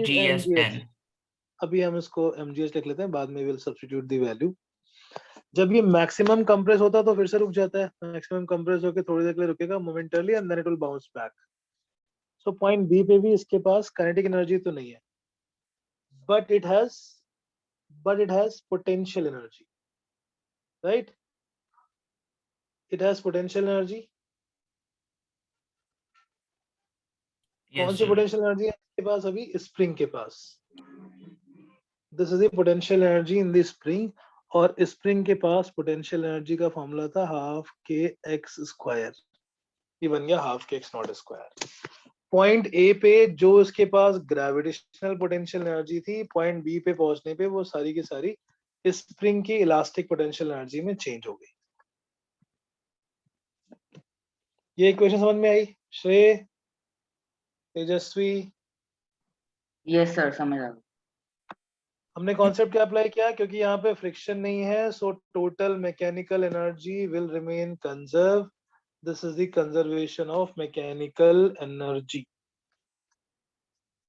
GSN। अभी हम इसको mgs लिख लेते हैं, बाद में विल सब्स्टिट्यूट द वैल्यू। जब ये मैक्सिमम कंप्रेस होता है तो फिर से रुक जाता है, मैक्सिमम कंप्रेस होकर थोड़ी देर के लिए रुकेगा momentarily and then it will bounce back. So point B पे भी इसके पास काइनेटिक एनर्जी तो नहीं है, but it has potential energy, right? It has potential energy. कौन सी पोटेंशियल एनर्जी है इसके पास अभी? स्प्रिंग के पास। This is the potential energy in the spring, और स्प्रिंग के पास पोटेंशियल एनर्जी का फॉर्मूला था हाफ के एक्स स्क्वायर, ये बन गया half K X naught square. Point A पे जो इसके पास ग्रेविटेशनल पोटेंशियल एनर्जी थी, पॉइंट बी पे पहुंचने पे वो सारी की सारी स्प्रिंग की इलास्टिक पोटेंशियल एनर्जी में चेंज हो गई। ये इक्वेशन समझ में आई श्रेय, तेजस्वी? यस सर, समझ आ गया। हमने कॉन्सेप्ट क्या अप्लाई किया? क्योंकि यहाँ पे फ्रिक्शन नहीं है, so total mechanical energy will remain conserve. This is the conservation of mechanical energy.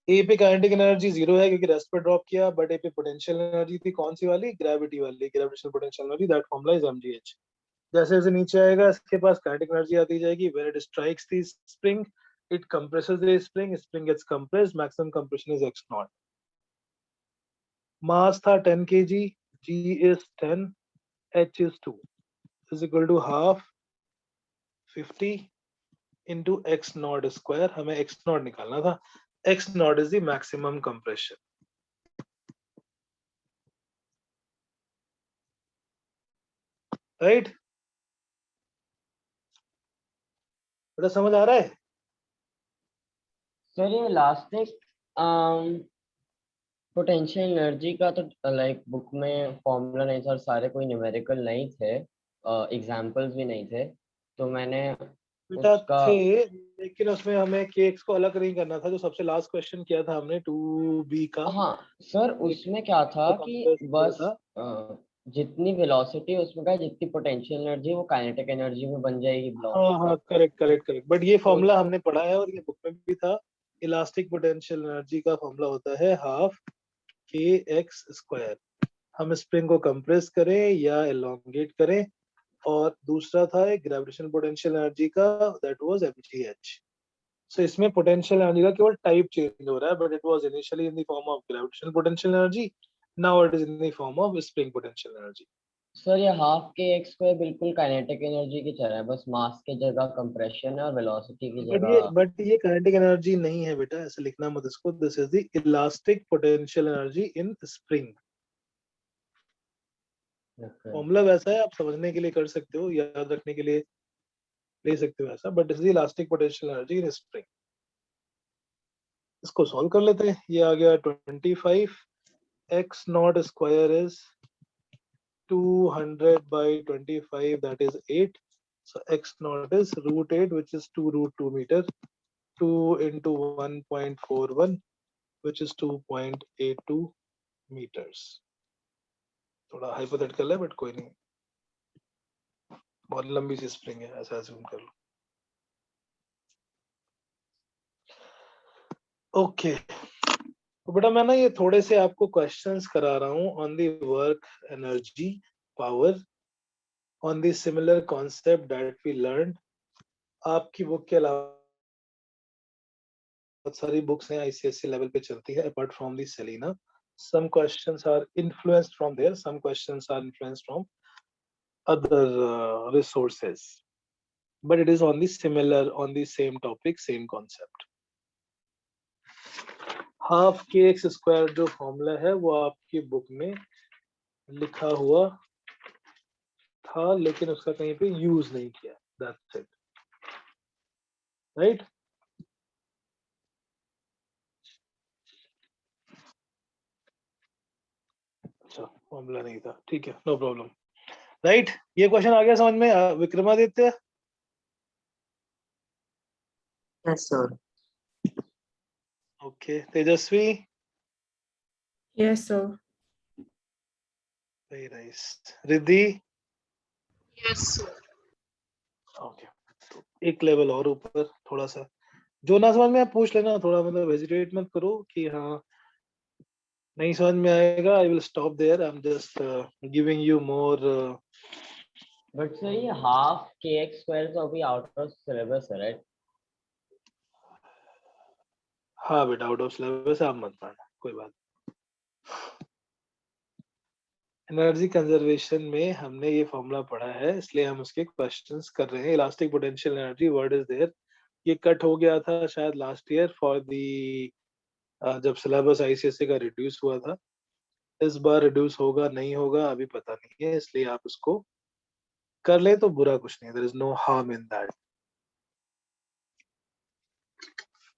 A पे काइनेटिक एनर्जी 0 है क्योंकि रेस्ट पे ड्रॉप किया, बट ए पे पोटेंशियल एनर्जी थी कौन सी वाली? ग्रेविटी वाली, gravitational potential energy, that formula is mgh। जैसे जैसे नीचे आएगा इसके पास काइनेटिक एनर्जी आती जाएगी। When it strikes the spring, it compresses the spring, spring gets compressed, maximum compression is x naught. Mass था 10 kg, g is 10, h is 2, is equal to half 50 into x naught square। हमें x naught निकालना था। x naught is the maximum compression, right? बेटा समझ आ रहा है? Sir ये elastic potential energy का तो लाइक बुक में फॉर्मूला नहीं था, सारे कोई न्यूमेरिकल नहीं थे, एग्जांपल्स भी नहीं थे, तो मैंने बेटा उसका थे, लेकिन उसमें हमें kx को अलग नहीं करना था। जो सबसे लास्ट क्वेश्चन किया था हमने 2b का, हाँ सर, उसमें क्या था तो कि compress किया बस था। जितनी वेलोसिटी उसमें का जितनी पोटेंशियल एनर्जी वो काइनेटिक एनर्जी में बन जाएगी हाँ हाँ, velocity. Correct correct correct, but ये तो फॉर्मूला हमने पढ़ा है और ये बुक में भी था। इलास्टिक पोटेंशियल एनर्जी का फॉर्मूला होता है हाफ के एक्स स्क्वायर। हम स्प्रिंग को कंप्रेस करें या एलोंगेट करें, और दूसरा था एक ग्रेविटेशनल पोटेंशियल एनर्जी का, दैट वाज mgh। सो इसमें पोटेंशियल एनर्जी का केवल टाइप चेंज हो रहा है, but it was initially in the form of gravitational potential energy, now it is in the form of spring potential energy. Sir ये half K X square बिल्कुल kinetic energy की तरह है, बस मास की जगह कंप्रेशन है और वेलोसिटी की जगह। बट ये काइनेटिक एनर्जी नहीं है बेटा, ऐसे लिखना मत इसको। This is the elastic potential energy in spring. Formula वैसा है, आप समझने के लिए कर सकते हो, याद रखने के लिए ले सकते हो ऐसा, but this is the elastic potential energy in spring. इसको सॉल्व कर लेते हैं। ये आ गया 25, x not square is 200 by 25, that is 8. So x naught is root 8, which is 2 root 2 meter. 2 into 1.41, which is 2.82 meters. थोड़ा हाइपोथेटिकल है, but कोई नहीं, बहुत लंबी सी स्प्रिंग है, ऐसा अज्यूम कर लो। ओके, तो बेटा मैं ना ये थोड़े से आपको क्वेश्चंस करा रहा हूँ on the work energy power, on the similar concept that we learn. आपकी बुक के अलावा बहुत सारी बुक्स हैं आईसीएससी लेवल पे चलती है अपार्ट फ्रॉम दी सेलिना। some questions are influenced from there, some questions are influenced from other resources, but it is on the similar, on the same topic, same concept. Half K X square जो formula है वो आपकी book में लिखा हुआ था, लेकिन उसका कहीं पे यूज नहीं किया, दैट्स इट, राइट? अच्छा, फॉर्मूला नहीं था, ठीक है, नो प्रॉब्लम, राइट? ये क्वेश्चन आ गया समझ में Vikramaditya? Yes sir. Okay, Tejaswi? Yes sir. Very nice. Riddhi? Yes sir. Okay, तो एक लेवल और ऊपर थोड़ा सा, जो ना समझ में आप पूछ लेना, थोड़ा मतलब हेजिटेट मत करो कि हाँ नहीं समझ में आएगा, I will stop there. I'm just giving you more. But sir ये हाफ kx स्क्वायर तो अभी आउट ऑफ सिलेबस है, राइट? हाँ बेटा, आउट ऑफ सिलेबस आप मत पढ़ना, कोई बात। एनर्जी कंजर्वेशन में हमने ये फॉर्मूला पढ़ा है, इसलिए हम उसके क्वेश्चंस कर रहे हैं। Elastic potential energy word is there, ये कट हो गया था शायद लास्ट ईयर फॉर दी जब सिलेबस आईसीएसई का रिड्यूस हुआ था। इस बार रिड्यूस होगा नहीं होगा अभी पता नहीं है, इसलिए आप उसको कर ले तो बुरा कुछ नहीं, there is no harm in that,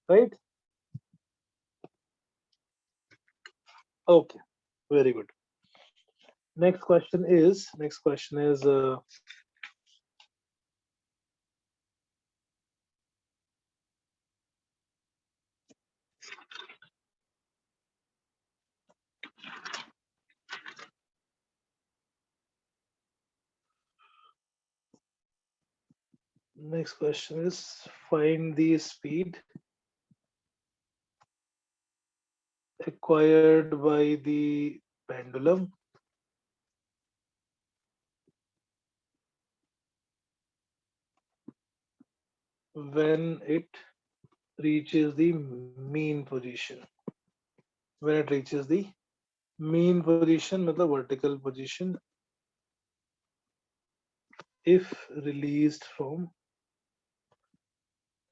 right? Okay, very good. Next question is find the speed acquired by the pendulum when it reaches the mean position. When it reaches the mean position मतलब vertical position if released from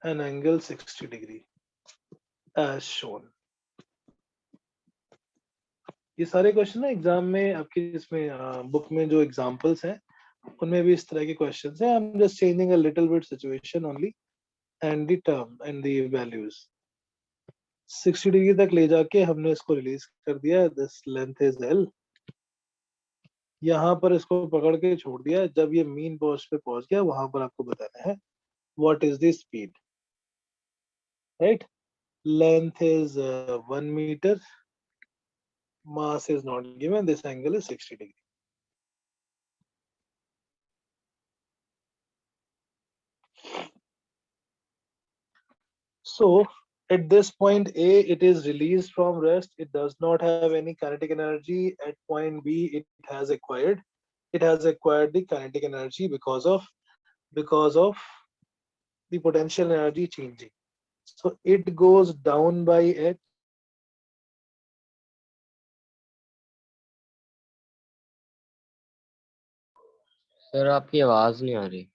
an angle 60 degree as shown. ये सारे question ना exam में आपकी इसमें book में जो examples हैं उनमें भी इस तरह के क्वेश्चंस हैं। I am just changing a little bit situation only and the term and the values. 60 degree तक ले जाके हमने इसको रिलीज कर दिया, दिस लेंथ इज एल। यहाँ पर इसको पकड़ के छोड़ दिया, जब ये मीन पोस्ट पे पहुंच गया वहां पर आपको बताना है what is the speed, right? Length is 1 metre, mass is not given, this angle is 60 degree. So at this point A, it is released from rest, it does not have any kinetic energy. At point B, it has acquired the kinetic energy because of the potential energy changing. So it goes down by h. Sir आपकी आवाज नहीं आ रही।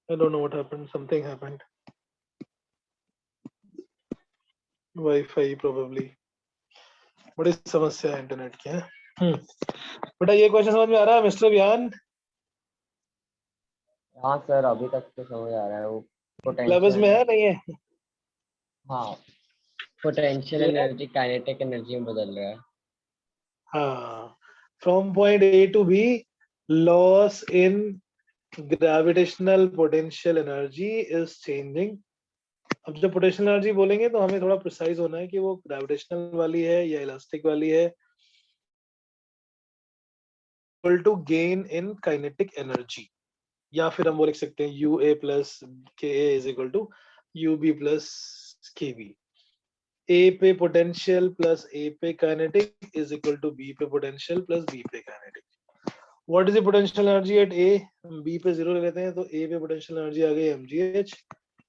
I don't know what happened, something happened. Wi-Fi probably. बड़ी समस्या है internet की है। बेटा ये क्वेश्चन समझ में आ रहा है मिस्टर व्यान? हाँ सर, अभी तक तो समझ आ रहा है। वो सिलेबस में है नहीं है? हाँ, पोटेंशियल एनर्जी काइनेटिक एनर्जी में बदल रहा है। हाँ, from point A to B loss in gravitational potential energy is changing. अब जब पोटेंशियल एनर्जी बोलेंगे तो हमें थोड़ा प्रिसाइज होना है कि वो ग्रेविटेशनल वाली है या इलास्टिक वाली है। Equal to gain in kinetic energy, या फिर हम वो लिख सकते हैं UA plus KA is equal to UB plus KB। A पे पोटेंशियल प्लस A पे kinetic is equal to B पे पोटेंशियल प्लस B पे kinetic. What is the potential energy at A? हम B पे 0 ले लेते हैं तो A पे पोटेंशियल एनर्जी आ गई mgh,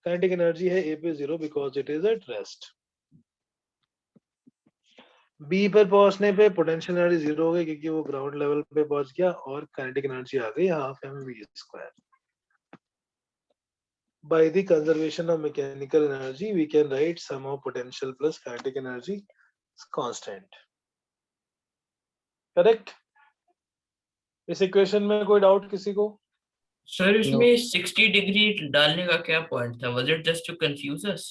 काइनेटिक एनर्जी है A पे 0 because it is at rest. B पर पहुंचने पे पोटेंशियल एनर्जी 0 हो गई क्योंकि वो ग्राउंड लेवल पे पहुंच गया, और काइनेटिक एनर्जी आ गई half mv²। By the conservation of mechanical energy, we can write sum of potential plus kinetic energy is constant. Correct? इस इक्वेशन में कोई डाउट किसी को? सर इसमें 60 डिग्री डालने का क्या पॉइंट था? Was it just to confuse us?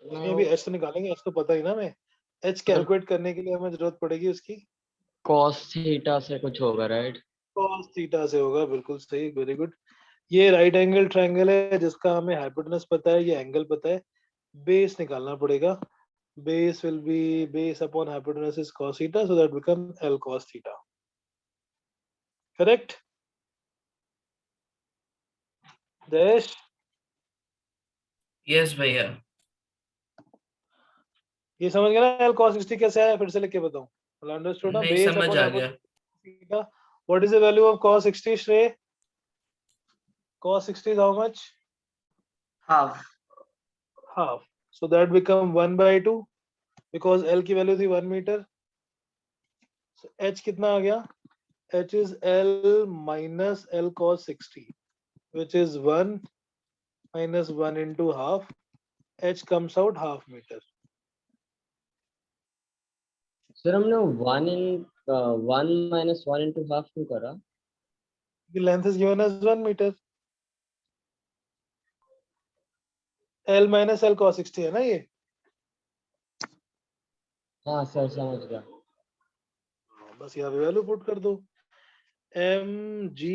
इसमें भी h तो निकालेंगे, h तो पता ही ना हमें। h कैलकुलेट करने के लिए हमें जरूरत पड़ेगी उसकी cos थीटा से कुछ होगा, राइट? cos थीटा से होगा, बिल्कुल सही, वेरी गुड। ये राइट एंगल ट्रायंगल है जिसका हमें हाइपोटेनस पता है, ये एंगल पता है, बेस निकालना पड़ेगा। Base will be base upon hypotenuse is cos theta, so that become L cos theta. Correct? Jayesh, Yes, भैया। ये समझ गया ना L cos 60 कैसे आया? फिर से लिख के बताऊं। Well understood ना? नहीं, Base समझ upon आ गया। hypotenuse theta. What is the value of cos 60, Shrey? Cos 60 is how much? half. Half. So that become 1/2 because L की value थी 1 meter. So H कितना आ गया? H is L minus L cos 60, which is 1 minus 1 into half. H comes out half meter. Sir हमने 1 minus 1 into half क्यों करा? The length is given as 1 meter. L minus L cos 60 है ना ये? हाँ sir समझ गया। बस यहाँ पे वैल्यू पुट कर दो। mg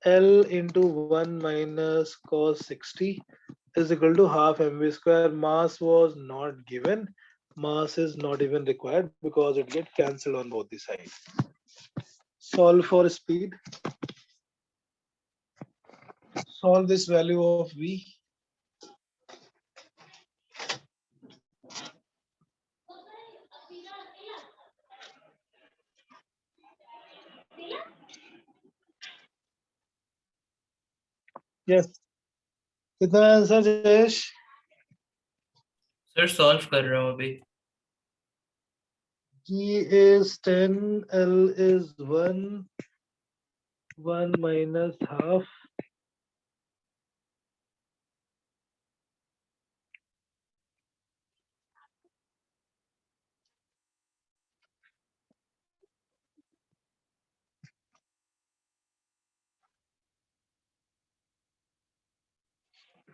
L into 1 minus cos 60 is equal to half mv square. Mass was not given. Mass is not even required because it get cancelled on both the sides. Solve for speed. Solve this value of v. Yes. कितना answer Jayesh? Sir solve कर रहा हूँ अभी। G is 10, L is 1, 1 minus half.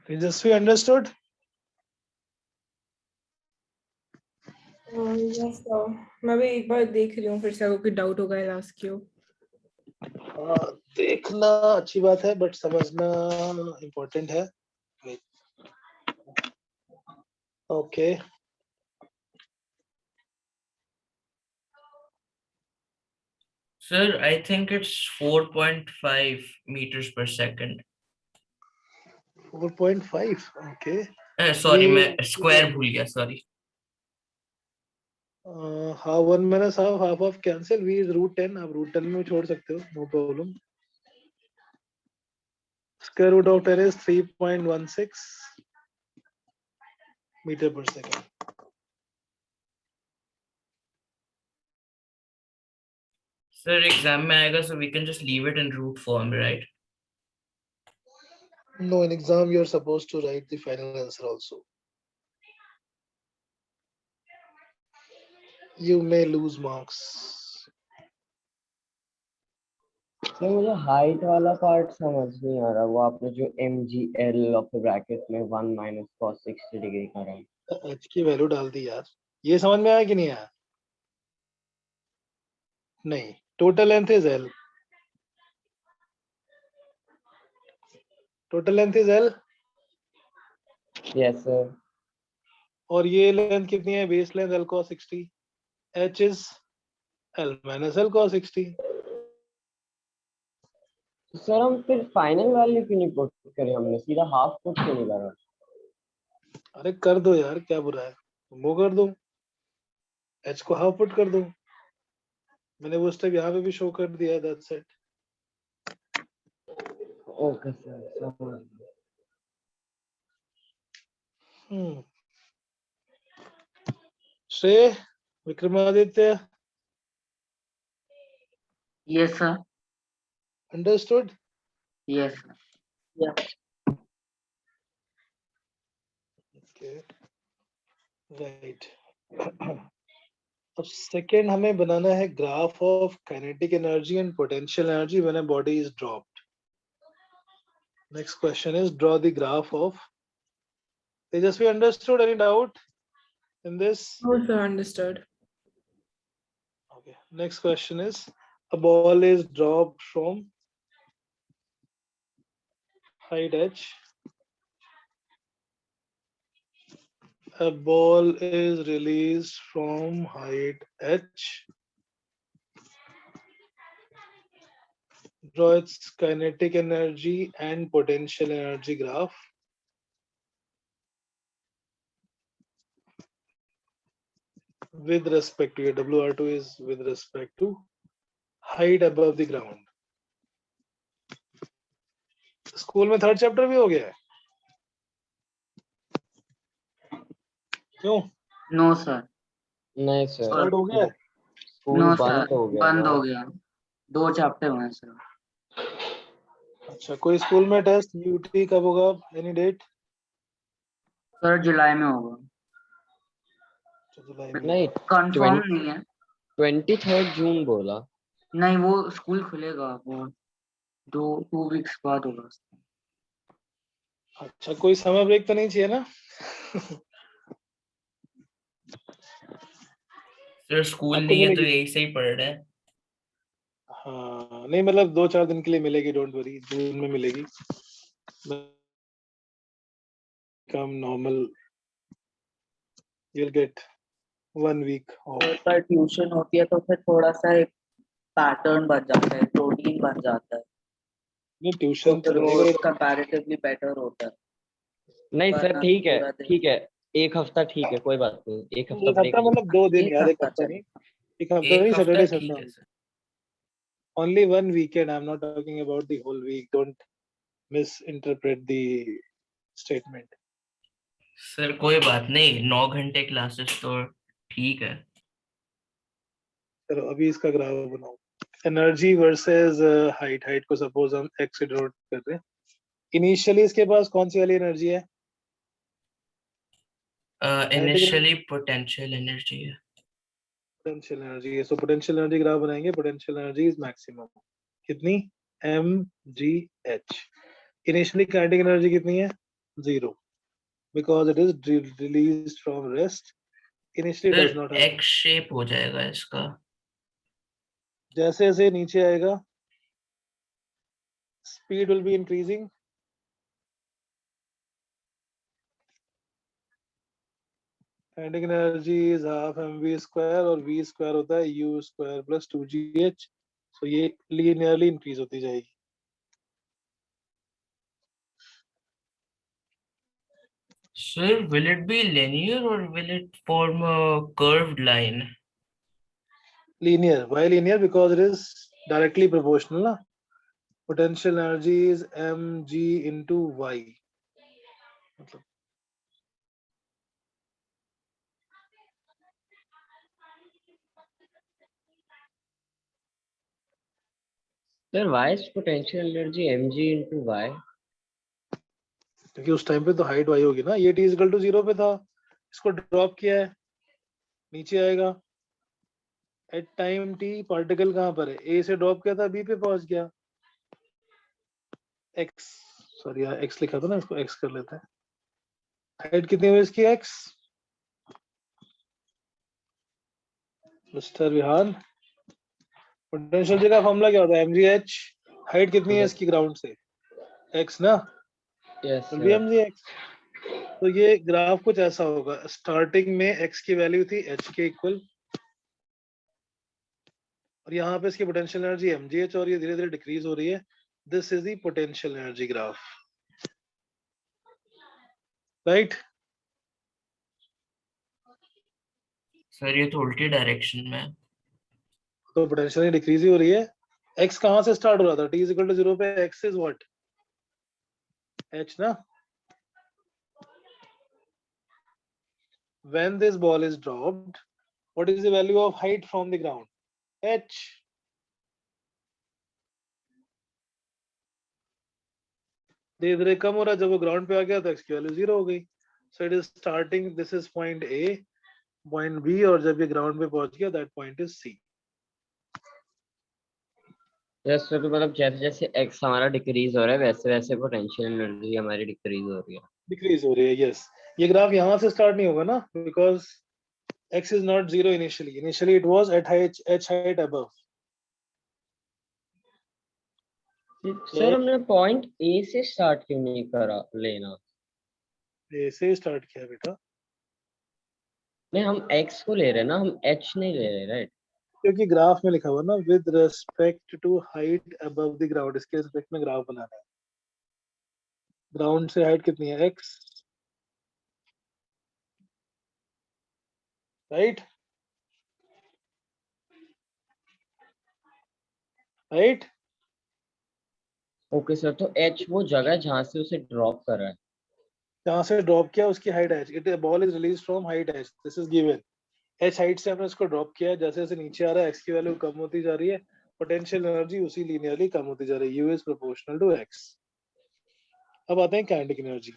Tejasvi understood? Yes, sir. मैं भी एक बार देख रही हूँ, फिर से अगर कोई डाउट होगा I'll ask you. देखना अच्छी बात है बट समझना इम्पोर्टेंट है। Okay sir I think it's 4.5 meters per second। 4.5 okay sorry, ये मैं स्क्वायर भूल गया, sorry. Half 1 minus half, half of cancel, v is √10, आप √10 में छोड़ सकते हो, no problem. Square root of 10 is 3.16 metre per second. Sir exam में आएगा, so we can just leave it in root form, right? No, in exam you are supposed to write the final answer also. You may lose marks. Sir मुझे height वाला part समझ नहीं आ रहा, वो आपने जो mgl ऑफ द ब्रैकेट में 1 minus cos 60 degree करा है। h की वैल्यू डाल दी यार, ये समझ में आया कि नहीं आया? नहीं, total length is l, total length is l yes sir. और ये लेंथ कितनी है? Base length l cos 60, h is l minus l cos 60। Sir हम फिर फाइनल वैल्यू क्यों नहीं पुट करें, हमने सीधा हाफ पुट क्यों नहीं करा? अरे कर दो यार, क्या बुरा है, वो कर दो, h को हाफ पुट कर दो, मैंने वो स्टेप यहाँ पे भी शो कर दिया है, दैट्स इट। ओके सर समझ गया। श्रेय, Vikramaditya, Yes, sir. Understood? Yes, sir. Okay right. अब सेकेंड हमें बनाना है graph of kinetic energy and potential energy when a body is dropped. Next question is draw the graph of. Tejashwi understood? Any doubt in this? No, sir, understood. Okay, next question is a ball is dropped from height h. A ball is released from height h. Draw its kinetic energy and potential energy graph. With respect to WR2 is with respect to height above the ground. School में third chapter भी हो गया है क्यों no sir, नहीं sir, start हो गया है स्कूल नो बंद सर, हो गया बंद ना। हो गया। 2 चैप्टर हुए हैं सर। अच्छा कोई स्कूल में टेस्ट यूटी कब होगा एनी डेट सर जुलाई में होगा, जुलाई में नहीं, कंफर्म नहीं है। 23 जून बोला। नहीं, वो स्कूल खुलेगा वो 2 वीक्स बाद होगा। अच्छा कोई समर ब्रेक तो नहीं चाहिए ना सर स्कूल आपको नहीं है तो मिलेगी यही सही पढ़ रहे हैं। हाँ नहीं मतलब 2-4 दिन के लिए मिलेगी डोंट वरी जून में मिलेगी कम normal you'll get 1 week off पर ट्यूशन होती है तो फिर थोड़ा सा एक पैटर्न बन जाता है, प्रोटीन बन जाता है, ये तो ट्यूशन फिर तो वो रहेगा कंपैरेटिवली बेटर होता है। नहीं सर, वरना ठीक है पूरा दिन ठीक है, एक हफ्ता ठीक है, कोई बात नहीं, एक हफ्ता एक ब्रेक हफ्ता मतलब 2 दिन एक यार एक हफ्ता हफ्ता चले। नहीं एक हफ्ता एक नहीं हफ्ता सैटरडे ठीक संडे है sir. only 1 weekend I'm not talking about the whole week don't misinterpret the statement sir कोई बात नहीं, 9 घंटे क्लासेस तो ठीक है। चलो अभी इसका ग्राफ बनाओ एनर्जी वर्सेस हाइट को सपोज हम x से डिनोट कर रहे हैं इनिशियली इसके पास कौन सी वाली एनर्जी है इनिशियली पोटेंशियल एनर्जी है। पोटेंशियल एनर्जी है सो पोटेंशियल एनर्जी ग्राफ बनाएंगे पोटेंशियल एनर्जी इज मैक्सिमम कितनी mgh इनिशियली काइनेटिक एनर्जी कितनी है 0 because it is released from rest initially sir does not have x shape हो जाएगा इसका। जैसे जैसे नीचे आएगा speed will be increasing kinetic energy is half mv square और v square होता है u square plus 2gh so ये linearly increase होती जाएगी Sir, will it be linear or will it form a curved line? linear why linear because it is directly proportional ना potential energy is mg into y मतलब sir Y is potential energy mg into y। क्योंकि उस time पे तो height y होगी ना ये t equal to 0 पे था इसको ड्रॉप किया है नीचे आएगा एट टाइम t पार्टिकल कहां पर है a से ड्रॉप किया था b पे पहुंच गया x सॉरी यार x लिखा था ना इसको x कर लेते हैं हाइट कितनी हुई इसकी x मिस्टर विहान पोटेंशियल जी का फॉर्मूला क्या होता है mgh हाइट कितनी है इसकी ग्राउंड से x ना यस will be mgx तो ये ग्राफ कुछ ऐसा होगा स्टार्टिंग में x की वैल्यू थी h के इक्वल और यहाँ पे इसकी पोटेंशियल एनर्जी mgh और ये धीरे धीरे डिक्रीज हो रही है this is the potential energy graph right sir ये तो उल्टी डायरेक्शन में है। तो पोटेंशियल डिक्रीज ही हो रही है x कहां से स्टार्ट हो रहा था t इज इक्वल टू 0 पे x इज व्हाट h ना when this ball is dropped what is the value of height from the ground h धीरे धीरे कम हो रहा है जब वो ग्राउंड पे आ गया तो x की वैल्यू 0 हो गई so it is starting this is point a point b और जब ये ग्राउंड पे पहुंच गया that point is c yes sir, तो मतलब जैसे जैसे x हमारा डिक्रीज हो रहा है वैसे वैसे पोटेंशियल एनर्जी हमारी डिक्रीज हो रही है। डिक्रीज हो रही है यस ये ग्राफ यहां से स्टार्ट नहीं होगा ना because x is not 0 initially it was at h height above sir हमने पॉइंट ए से स्टार्ट क्यों नहीं करा लेना? ए से स्टार्ट किया बेटा, नहीं, हम एक्स को ले रहे हैं ना, हम एच नहीं ले रहे, राइट? क्योंकि ग्राफ में लिखा हुआ ना with respect to height above the ground, इसके रिस्पेक्ट में ग्राफ बनाना है। ग्राउंड से हाइट कितनी है? X, right right. Okay sir, तो एच वो जगह है जहाँ से उसे ड्रॉप कर रहा है। जहाँ से ड्रॉप किया उसकी height H, it ball is release from height H, this is given. H height से हमने इसको ड्रॉप किया है, जैसे जैसे नीचे आ रहा है एक्स की वैल्यू कम होती जा रही है, पोटेंशियल एनर्जी उसी लीनियरली कम होती जा रही है, U is proportional to X. अब आते हैं काइनेटिक एनर्जी।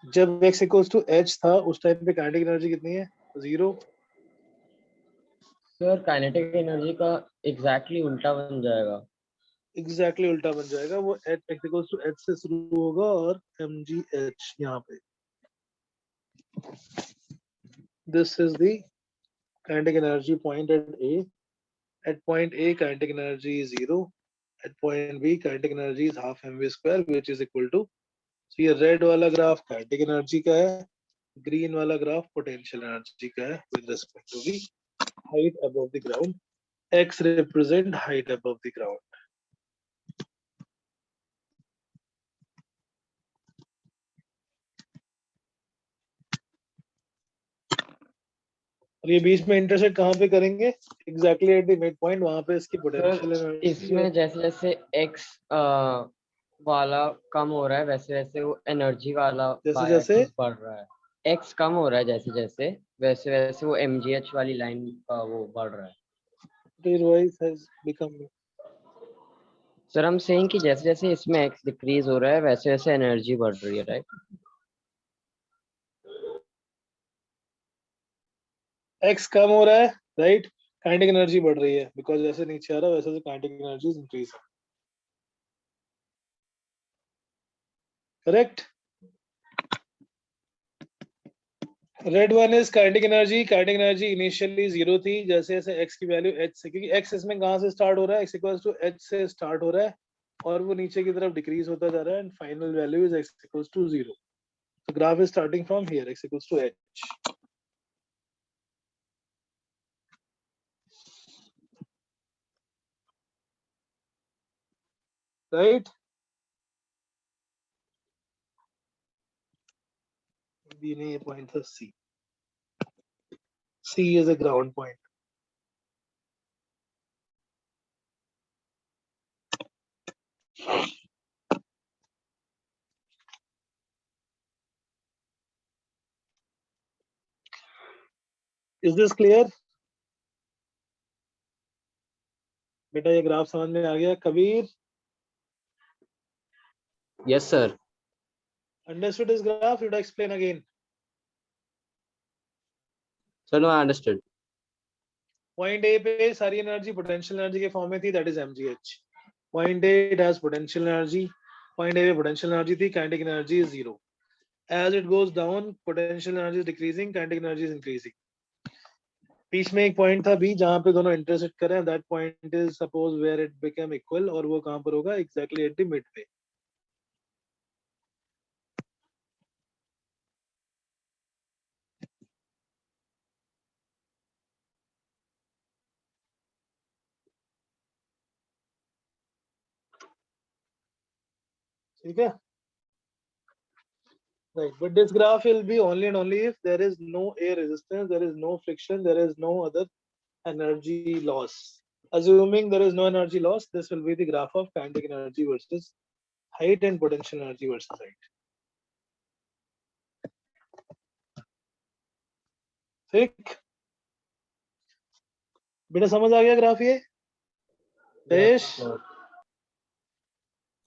जब x इक्वल्स टू h था उस टाइम पे काइनेटिक एनर्जी कितनी है? 0। सर काइनेटिक एनर्जी का एग्जैक्टली उल्टा बन जाएगा। एग्जैक्टली उल्टा बन जाएगा, वो x इक्वल्स टू h से शुरू होगा और mgh यहाँ पे। This is the kinetic energy point at a. At point A, kinetic energy is 0. At point B, kinetic energy is half mv square, which is equal to, so ये red वाला graph kinetic energy का है, green वाला graph potential energy का है with respect to the height above the ground. X represent height above the ground. और ये बीच में इंटरसेक्ट कहाँ पे करेंगे? Exactly at the mid point, वहां पे इसकी पोटेंशियल सर एनर्जी इसमें जैसे जैसे एक्स वाला कम हो रहा है वैसे वैसे वो एनर्जी वाला जैसे बाय जैसे एक्सिस बढ़ रहा है। एक्स कम हो रहा है जैसे जैसे, वैसे वैसे वो एमजीएच वाली लाइन का वो बढ़ रहा है। Wise has become. सर हम सेइंग कि जैसे जैसे इसमें एक्स डिक्रीज हो रहा है वैसे वैसे एनर्जी बढ़ रही है, राइट? एक्स कम हो रहा है, राइट, काइनेटिक एनर्जी बढ़ रही है, बिकॉज जैसे नीचे आ रहा है वैसे kinetic energy is increase. Correct. Red one is kinetic energy. Kinetic energy initially 0 थी, जैसे जैसे x की वैल्यू h से, क्योंकि x इसमें कहाँ से स्टार्ट हो रहा है? x इक्वल्स टू h से स्टार्ट हो रहा है और वो नीचे की तरफ डिक्रीज होता जा रहा है and final value is x equals to 0. So graph is starting from here, x equals to h. Right? B नहीं, ये point था C. C is a ground point. Is this clear? बेटा ये ग्राफ समझ में आ गया? Kabir, Yes, sir. understood this graph? Should I explain again? Sir, no, I understood. Point A पे सारी एनर्जी पोटेंशियल एनर्जी के फॉर्म में थी, that is mgh. Point A it has potential energy. Point A पे potential energy थी, kinetic energy is 0. As it goes down, potential energy is decreasing, kinetic energy is increasing. बीच में एक point था B जहां पे दोनों इंटरसेक्ट कर रहे हैं, that point is suppose where it became equal, और वो कहां पर होगा? Exactly at the mid पे. ठीक है? Right, but this graph will be only and only if there is no air resistance, there is no friction, there is no other energy loss. Assuming there is no energy loss, this will be the graph of kinetic energy versus height and potential energy versus height. ठीक? बेटा समझ आ गया graph ये? Yes, Yes. sir.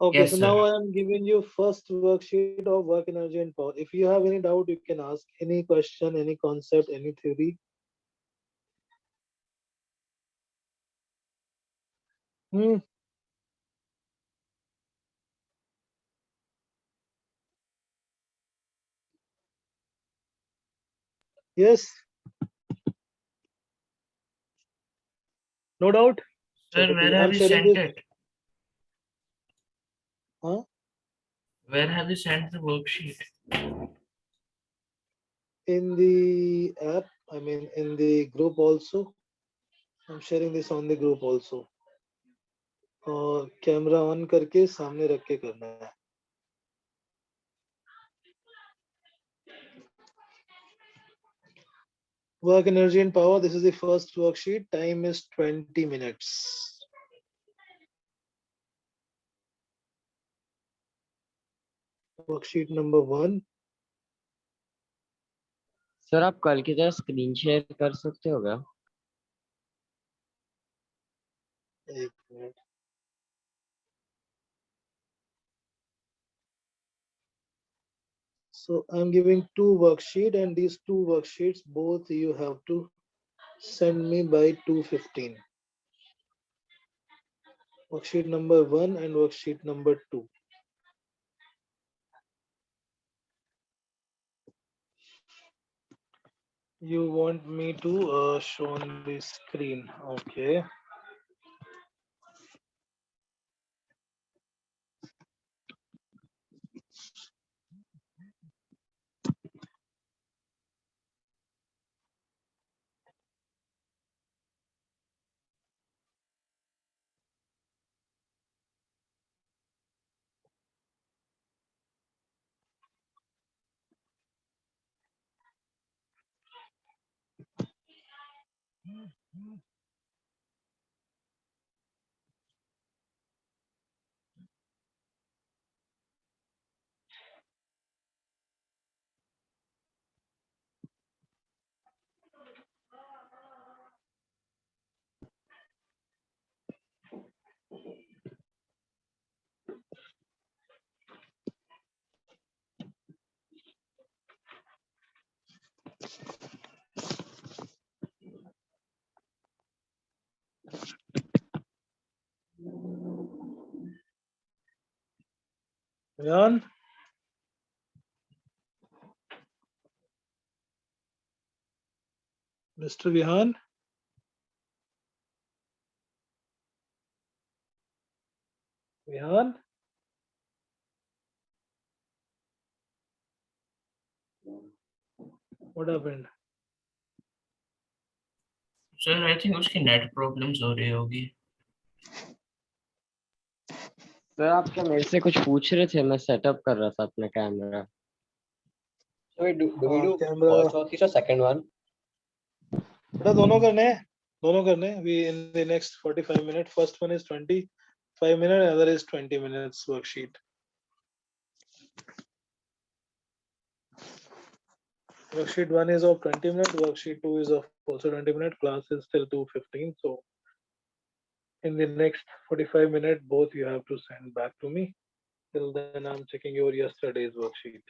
Okay, Yes, so sir. now I am giving you first worksheet of work energy and power. If you have any doubt, you can ask any question, any concept, any theory. Yes. No doubt. Sir, Okay, where I'm have you sharing sent this. it? Huh? Where have you sent the worksheet? In the app, I mean in the group also. I'm sharing this on the group also. और camera on करके सामने रख के करना है. Work energy and power. This is the first worksheet. Time is 20 minutes. Worksheet number 1. Sir आप कल की तरह स्क्रीन शेयर कर सकते हो क्या? एक minute. So I'm giving 2 worksheet, and these 2 worksheets both you have to send me by 2:15. Worksheet number 1 and worksheet number 2. You want me to show on the screen? Okay. Jan? Mr. Vihan? Vihan? What happened? Sir, I think उसकी net problems हो रही होगी. Sir आप क्या मेरे से कुछ पूछ रहे थे? मैं सेटअप कर रहा था अपना camera. So do we do Camera. first worksheet or second one? बेटा दोनों करने हैं. दोनों करने हैं. We in the next 45 minutes. First one is 25 minutes, other is 20 minutes worksheet. Worksheet 1 is of 20 minutes, worksheet 2 is of also 20 minutes. Class is till 2:15. So in the next 45 minutes, both you have to send back to me. Till then, I'm checking your yesterday's worksheet.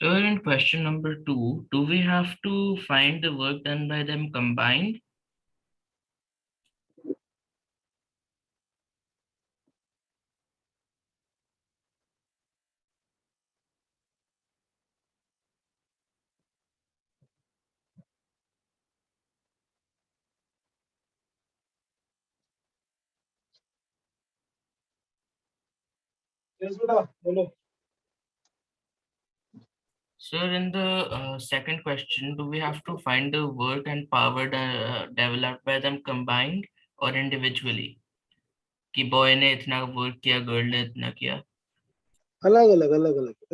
So in question number 2, do we have to find the work done by them combined? Yes, beta, bolo. Sir, in the second question, do we have to find the work and power developed by them combined or individually? कि boy ने इतना work किया, girl ने इतना किया. अलग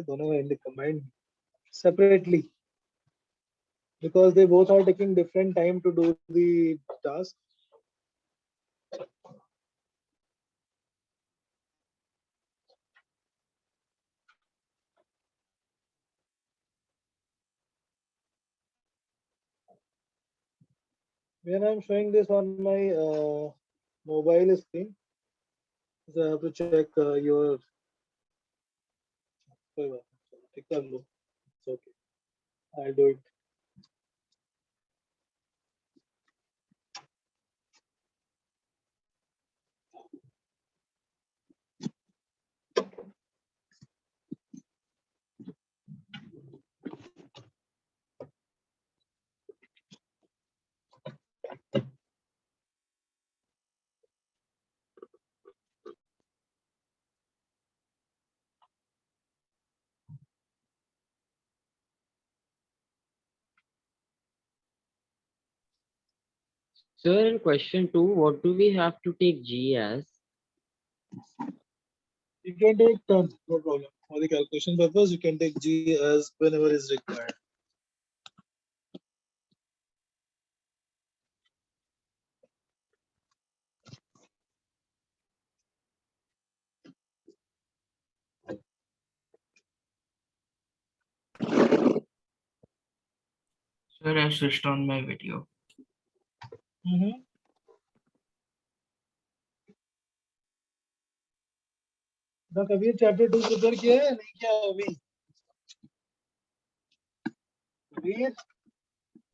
दोनों का combined separately because they both are taking different time to do the task. When I'm showing this on my mobile screen, so I have to check your. It's okay. I'll do it. Sir, in question 2, what do we have to take G as? You can take turns, no problem. For the calculation purpose, you can take G as whenever is required. Sir, I switched on my video. The Kabir chapter 2 prepare किया है नहीं किया अभी Kabir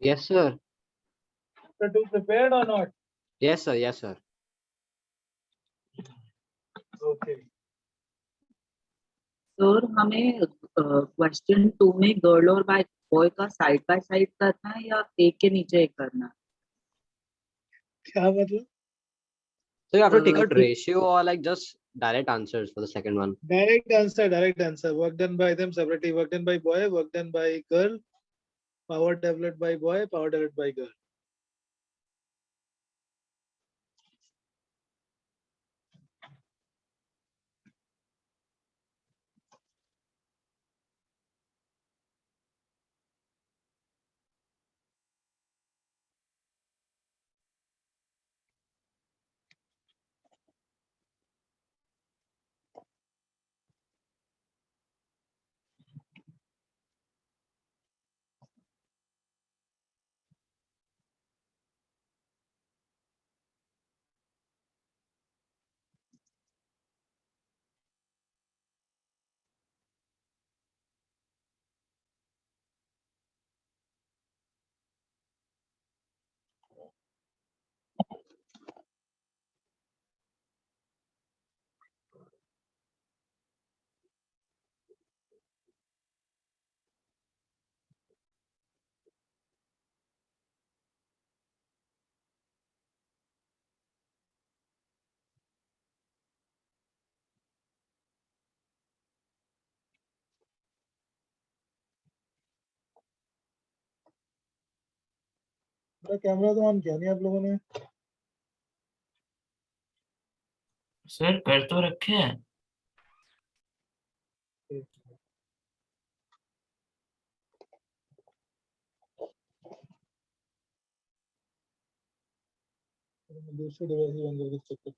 Yes, sir. chapter 2 prepared or not? Yes, sir. Yes, sir. Okay. Sir हमें question 2 में girl और boy का side by side करना है या एक के नीचे एक करना है? क्या मतलब? So you have to take a Uh, ratio or like just direct answers for the second one. Direct answer. Work done by them separately. Work done by boy, work done by girl. Power developed by boy, power developed by girl. Camera तो on किया नहीं आप लोगों ने? Sir कर तो रखे हैं. दूसरे डिवाइस बंद करके चेक कर.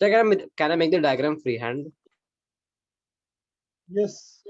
So can I make the diagram freehand? Yes.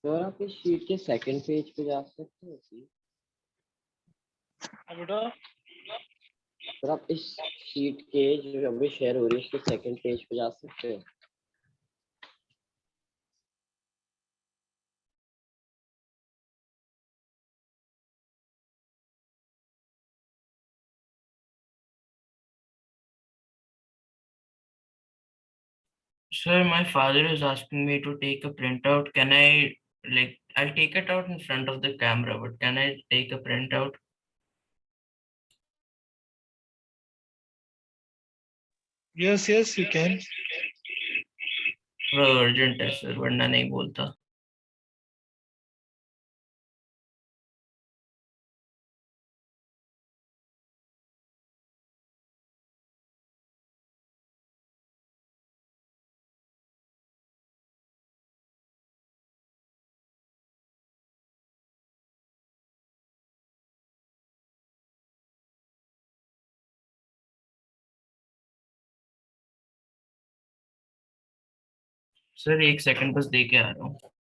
Sir आप इस शीट के सेकंड पेज पे जा सकते हो प्लीज? बेटा सर आप इस शीट के जो अभी शेयर हो रही है उसके सेकंड पेज पे जा सकते हो? Sir, my father is asking me to take a printout. Can I, like, I'll take it out in front of the camera, but can I take a printout? yes, yes, you can. थोड़ा urgent है sir, वरना नहीं बोलता. Sir एक second बस दे के आ रहा हूँ.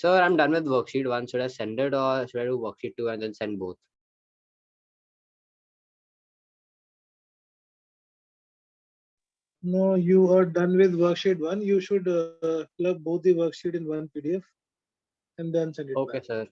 Sir, I'm done with worksheet 1. Should I send it or should I do worksheet 2 and then send both? No, you are done with worksheet 1. You should club both the worksheet in one PDF and then send it Okay, back. sir.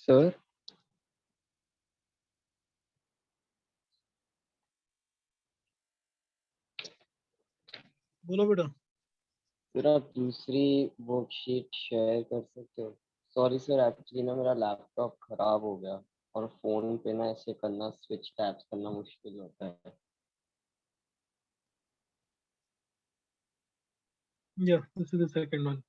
Sir बोलो बेटा। Sir आप दूसरी worksheet share कर सकते हो? Sorry sir, actually ना मेरा laptop खराब हो गया और फोन पे ना ऐसे करना, स्विच टैप्स करना मुश्किल होता है। Yeah, this is the second one.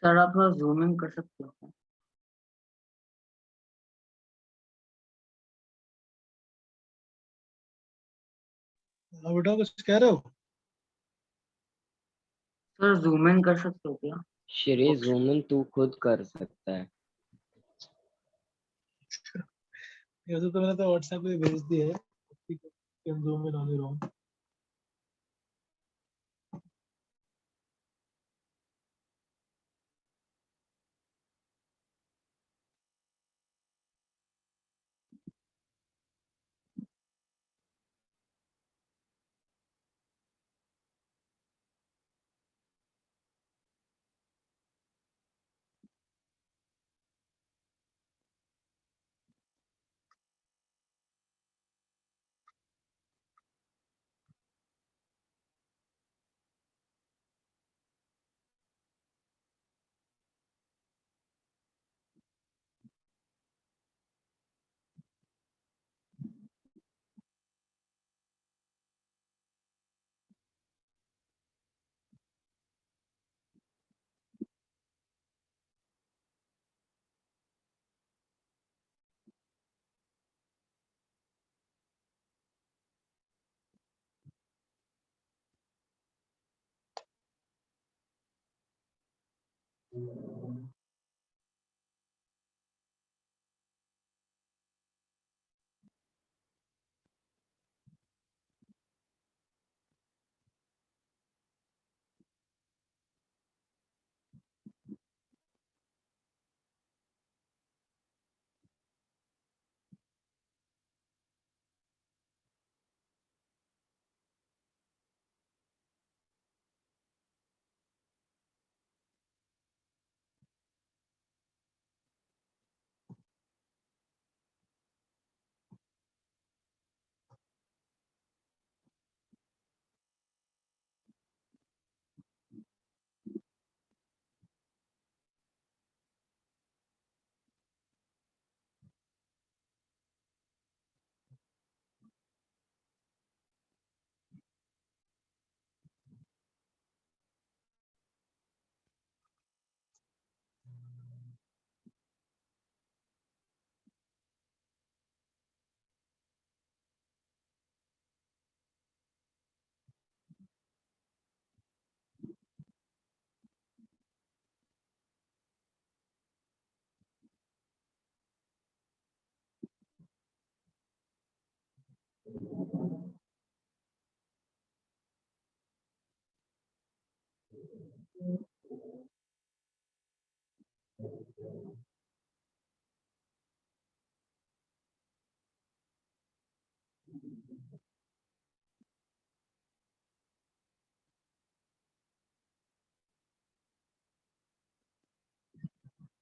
Sir आप थोड़ा जूम इन कर सकते हो क्या? हाँ बेटा, कुछ कह रहे हो? सर जूम इन कर सकते हो क्या? श्री जूम इन तू खुद कर सकता है। वैसे तो मैंने तो व्हाट्सएप पे भेज दिया है। Zoom in on your own.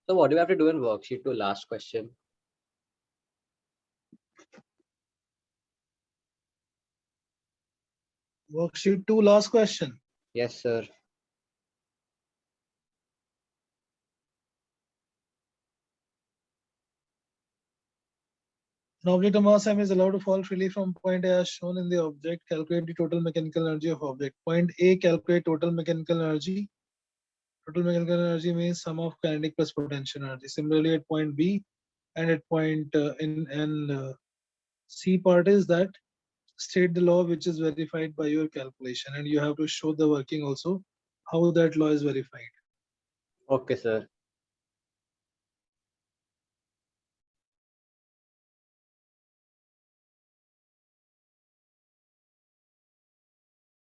So what do we have to do in worksheet 2? Last question. Worksheet 2, last question. Yes, sir. An object of mass m is allowed to fall freely from point A as shown in the object. Calculate the total mechanical energy of object. Point A, calculate total mechanical energy. Total mechanical energy means sum of kinetic plus potential energy. Similarly, at point B and at point C part is that state the law which is verified by your calculation, and you have to show the working also how that law is verified. Okay, sir.